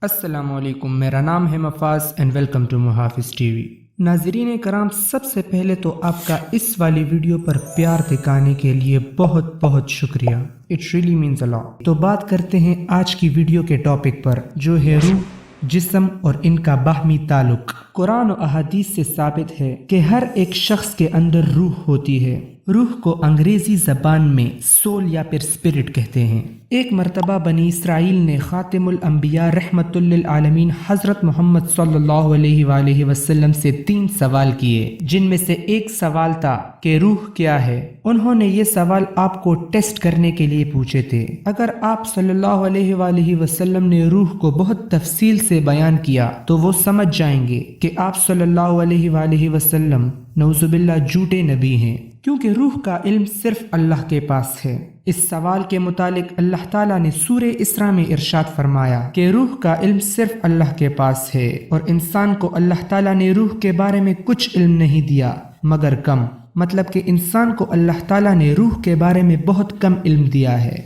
السلام علیکم، میرا نام ہے مفاز اینڈ ویلکم ٹو محافظ ٹی وی۔ ناظرین کرام، سب سے پہلے تو آپ کا اس والی ویڈیو پر پیار دکھانے کے لیے بہت بہت شکریہ، اٹ ریئلی مینز اے لاٹ۔ تو بات کرتے ہیں آج کی ویڈیو کے ٹاپک پر، جو ہے روح، جسم اور ان کا باہمی تعلق۔ قرآن و احادیث سے ثابت ہے کہ ہر ایک شخص کے اندر روح ہوتی ہے۔ روح کو انگریزی زبان میں سول یا پھر اسپرٹ کہتے ہیں۔ ایک مرتبہ بنی اسرائیل نے خاتم الانبیاء رحمت للعالمین حضرت محمد صلی اللہ علیہ وآلہ وسلم سے 3 سوال کیے، جن میں سے ایک سوال تھا کہ روح کیا ہے۔ انہوں نے یہ سوال آپ کو ٹیسٹ کرنے کے لیے پوچھے تھے۔ اگر آپ صلی اللہ علیہ وآلہ وسلم نے روح کو بہت تفصیل سے بیان کیا تو وہ سمجھ جائیں گے کہ آپ صلی اللہ علیہ وآلہ وسلم نعوذ باللہ جھوٹے نبی ہیں، کیونکہ روح کا علم صرف اللہ کے پاس ہے۔ اس سوال کے متعلق اللہ تعالیٰ نے سورہ اسراء میں ارشاد فرمایا کہ روح کا علم صرف اللہ کے پاس ہے، اور انسان کو اللہ تعالیٰ نے روح کے بارے میں کچھ علم نہیں دیا مگر کم، مطلب کہ انسان کو اللہ تعالیٰ نے روح کے بارے میں بہت کم علم دیا ہے۔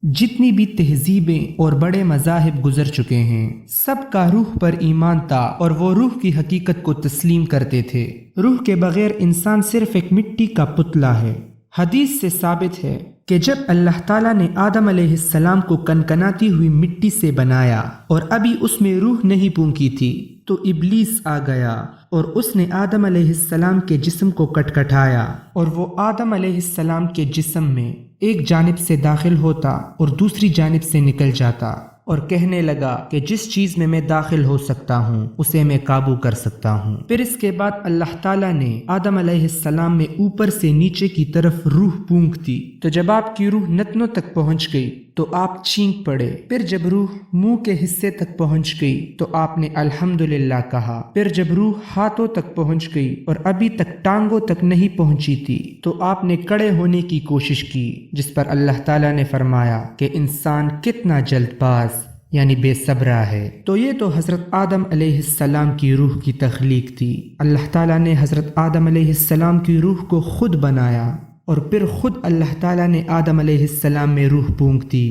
جتنی بھی تہذیبیں اور بڑے مذاہب گزر چکے ہیں، سب کا روح پر ایمان تھا اور وہ روح کی حقیقت کو تسلیم کرتے تھے۔ روح کے بغیر انسان صرف ایک مٹی کا پتلا ہے۔ حدیث سے ثابت ہے کہ جب اللہ تعالیٰ نے آدم علیہ السلام کو کنکناتی ہوئی مٹی سے بنایا اور ابھی اس میں روح نہیں پھونکی تھی تو ابلیس آ گیا اور اس نے آدم علیہ السلام کے جسم کو کٹکھٹایا، اور وہ آدم علیہ السلام کے جسم میں ایک جانب سے داخل ہوتا اور دوسری جانب سے نکل جاتا، اور کہنے لگا کہ جس چیز میں داخل ہو سکتا ہوں اسے میں قابو کر سکتا ہوں۔ پھر اس کے بعد اللہ تعالیٰ نے آدم علیہ السلام میں اوپر سے نیچے کی طرف روح پھونک دی، تو جب آپ کی روح نتنوں تک پہنچ گئی تو آپ چینک پڑے۔ پھر جب روح منہ کے حصے تک پہنچ گئی تو آپ نے الحمدللہ کہا۔ پھر جب روح ہاتھوں تک پہنچ گئی اور ابھی تک ٹانگوں تک نہیں پہنچی تھی تو آپ نے کھڑے ہونے کی کوشش کی، جس پر اللہ تعالیٰ نے فرمایا کہ انسان کتنا جلد باز یعنی بے صبرا ہے۔ تو یہ تو حضرت آدم علیہ السلام کی روح کی تخلیق تھی۔ اللہ تعالیٰ نے حضرت آدم علیہ السلام کی روح کو خود بنایا، اور پھر خود اللہ تعالیٰ نے آدم علیہ السلام میں روح پھونک دی۔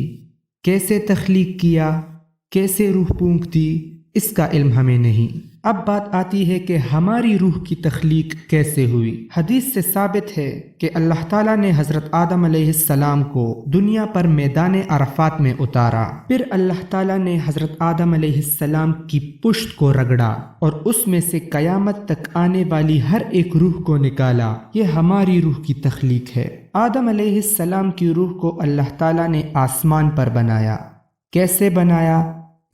کیسے تخلیق کیا، کیسے روح پھونک دی، اس کا علم ہمیں نہیں۔ اب بات آتی ہے کہ ہماری روح کی تخلیق کیسے ہوئی۔ حدیث سے ثابت ہے کہ اللہ تعالیٰ نے حضرت آدم علیہ السلام کو دنیا پر میدان عرفات میں اتارا، پھر اللہ تعالیٰ نے حضرت آدم علیہ السلام کی پشت کو رگڑا اور اس میں سے قیامت تک آنے والی ہر ایک روح کو نکالا۔ یہ ہماری روح کی تخلیق ہے۔ آدم علیہ السلام کی روح کو اللہ تعالیٰ نے آسمان پر بنایا۔ کیسے بنایا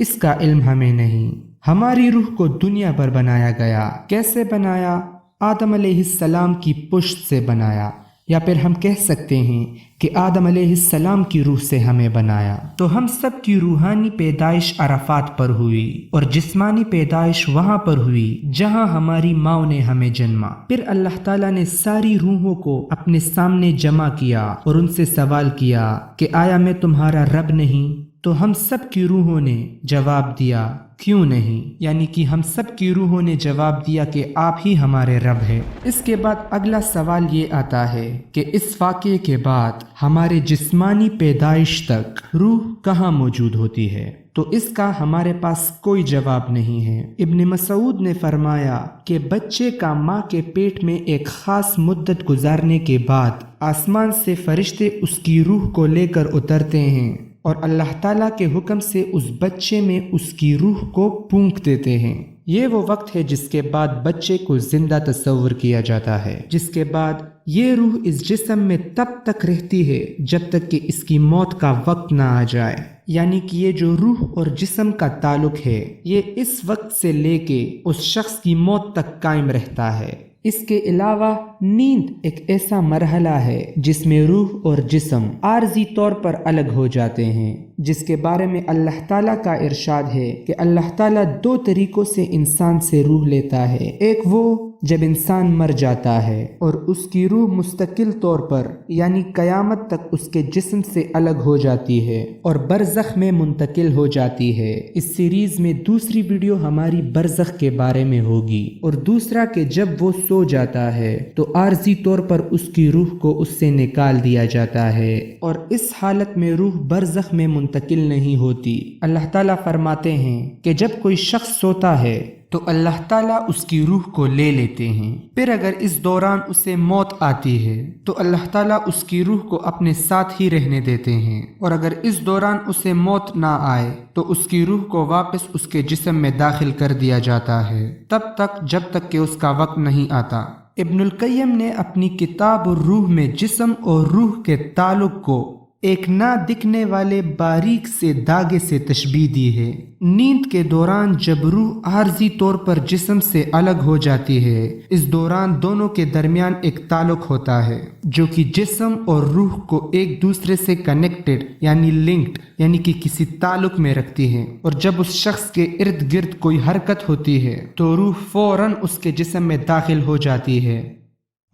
اس کا علم ہمیں نہیں۔ ہماری روح کو دنیا پر بنایا گیا۔ کیسے بنایا؟ آدم علیہ السلام کی پشت سے بنایا، یا پھر ہم کہہ سکتے ہیں کہ آدم علیہ السلام کی روح سے ہمیں بنایا۔ تو ہم سب کی روحانی پیدائش عرفات پر ہوئی، اور جسمانی پیدائش وہاں پر ہوئی جہاں ہماری ماں نے ہمیں جنما۔ پھر اللہ تعالیٰ نے ساری روحوں کو اپنے سامنے جمع کیا اور ان سے سوال کیا کہ آیا میں تمہارا رب نہیں؟ تو ہم سب کی روحوں نے جواب دیا کیوں نہیں، یعنی کہ ہم سب کی روحوں نے جواب دیا کہ آپ ہی ہمارے رب ہیں۔ اس کے بعد اگلا سوال یہ آتا ہے کہ اس واقعے کے بعد ہمارے جسمانی پیدائش تک روح کہاں موجود ہوتی ہے؟ تو اس کا ہمارے پاس کوئی جواب نہیں ہے۔ ابن مسعود نے فرمایا کہ بچے کا ماں کے پیٹ میں ایک خاص مدت گزارنے کے بعد آسمان سے فرشتے اس کی روح کو لے کر اترتے ہیں اور اللہ تعالیٰ کے حکم سے اس بچے میں اس کی روح کو پھونک دیتے ہیں۔ یہ وہ وقت ہے جس کے بعد بچے کو زندہ تصور کیا جاتا ہے، جس کے بعد یہ روح اس جسم میں تب تک رہتی ہے جب تک کہ اس کی موت کا وقت نہ آ جائے۔ یعنی کہ یہ جو روح اور جسم کا تعلق ہے یہ اس وقت سے لے کے اس شخص کی موت تک قائم رہتا ہے۔ اس کے علاوہ نیند ایک ایسا مرحلہ ہے جس میں روح اور جسم عارضی طور پر الگ ہو جاتے ہیں، جس کے بارے میں اللہ تعالیٰ کا ارشاد ہے کہ اللہ تعالیٰ 2 طریقوں سے انسان سے روح لیتا ہے۔ ایک وہ جب انسان مر جاتا ہے اور اس کی روح مستقل طور پر یعنی قیامت تک اس کے جسم سے الگ ہو جاتی ہے اور برزخ میں منتقل ہو جاتی ہے۔ اس سیریز میں دوسری ویڈیو ہماری برزخ کے بارے میں ہوگی، اور دوسرا کہ جب وہ سو جاتا ہے تو تو عارضی طور پر اس کی روح کو اس سے نکال دیا جاتا ہے اور اس حالت میں روح برزخ میں منتقل نہیں ہوتی۔ اللہ تعالیٰ فرماتے ہیں کہ جب کوئی شخص سوتا ہے تو اللہ تعالیٰ اس کی روح کو لے لیتے ہیں، پھر اگر اس دوران اسے موت آتی ہے تو اللہ تعالیٰ اس کی روح کو اپنے ساتھ ہی رہنے دیتے ہیں، اور اگر اس دوران اسے موت نہ آئے تو اس کی روح کو واپس اس کے جسم میں داخل کر دیا جاتا ہے، تب تک جب تک کہ اس کا وقت نہیں آتا۔ ابن القیم نے اپنی کتاب الروح میں جسم اور روح کے تعلق کو ایک نہ دکھنے والے باریک سے داغے سے تشبیہ دی ہے۔ نیند کے دوران جب روح عارضی طور پر جسم سے الگ ہو جاتی ہے، اس دوران دونوں کے درمیان ایک تعلق ہوتا ہے جو کہ جسم اور روح کو ایک دوسرے سے کنیکٹڈ یعنی لنکڈ یعنی کہ کسی تعلق میں رکھتی ہے، اور جب اس شخص کے ارد گرد کوئی حرکت ہوتی ہے تو روح فوراً اس کے جسم میں داخل ہو جاتی ہے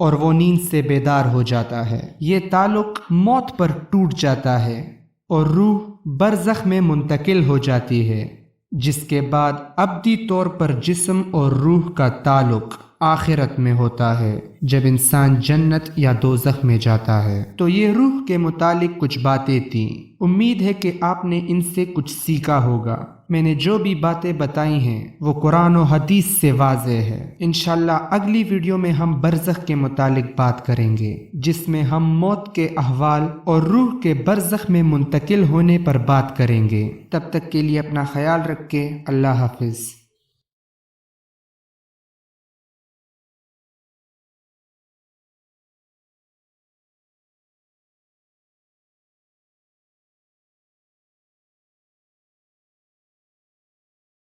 اور وہ نیند سے بیدار ہو جاتا ہے۔ یہ تعلق موت پر ٹوٹ جاتا ہے اور روح برزخ میں منتقل ہو جاتی ہے، جس کے بعد ابدی طور پر جسم اور روح کا تعلق آخرت میں ہوتا ہے جب انسان جنت یا دوزخ میں جاتا ہے۔ تو یہ روح کے متعلق کچھ باتیں تھیں، امید ہے کہ آپ نے ان سے کچھ سیکھا ہوگا۔ میں نے جو بھی باتیں بتائی ہیں وہ قرآن و حدیث سے واضح ہے۔ انشاءاللہ اگلی ویڈیو میں ہم برزخ کے متعلق بات کریں گے، جس میں ہم موت کے احوال اور روح کے برزخ میں منتقل ہونے پر بات کریں گے۔ تب تک کے لیے اپنا خیال رکھیں۔ اللہ حافظ۔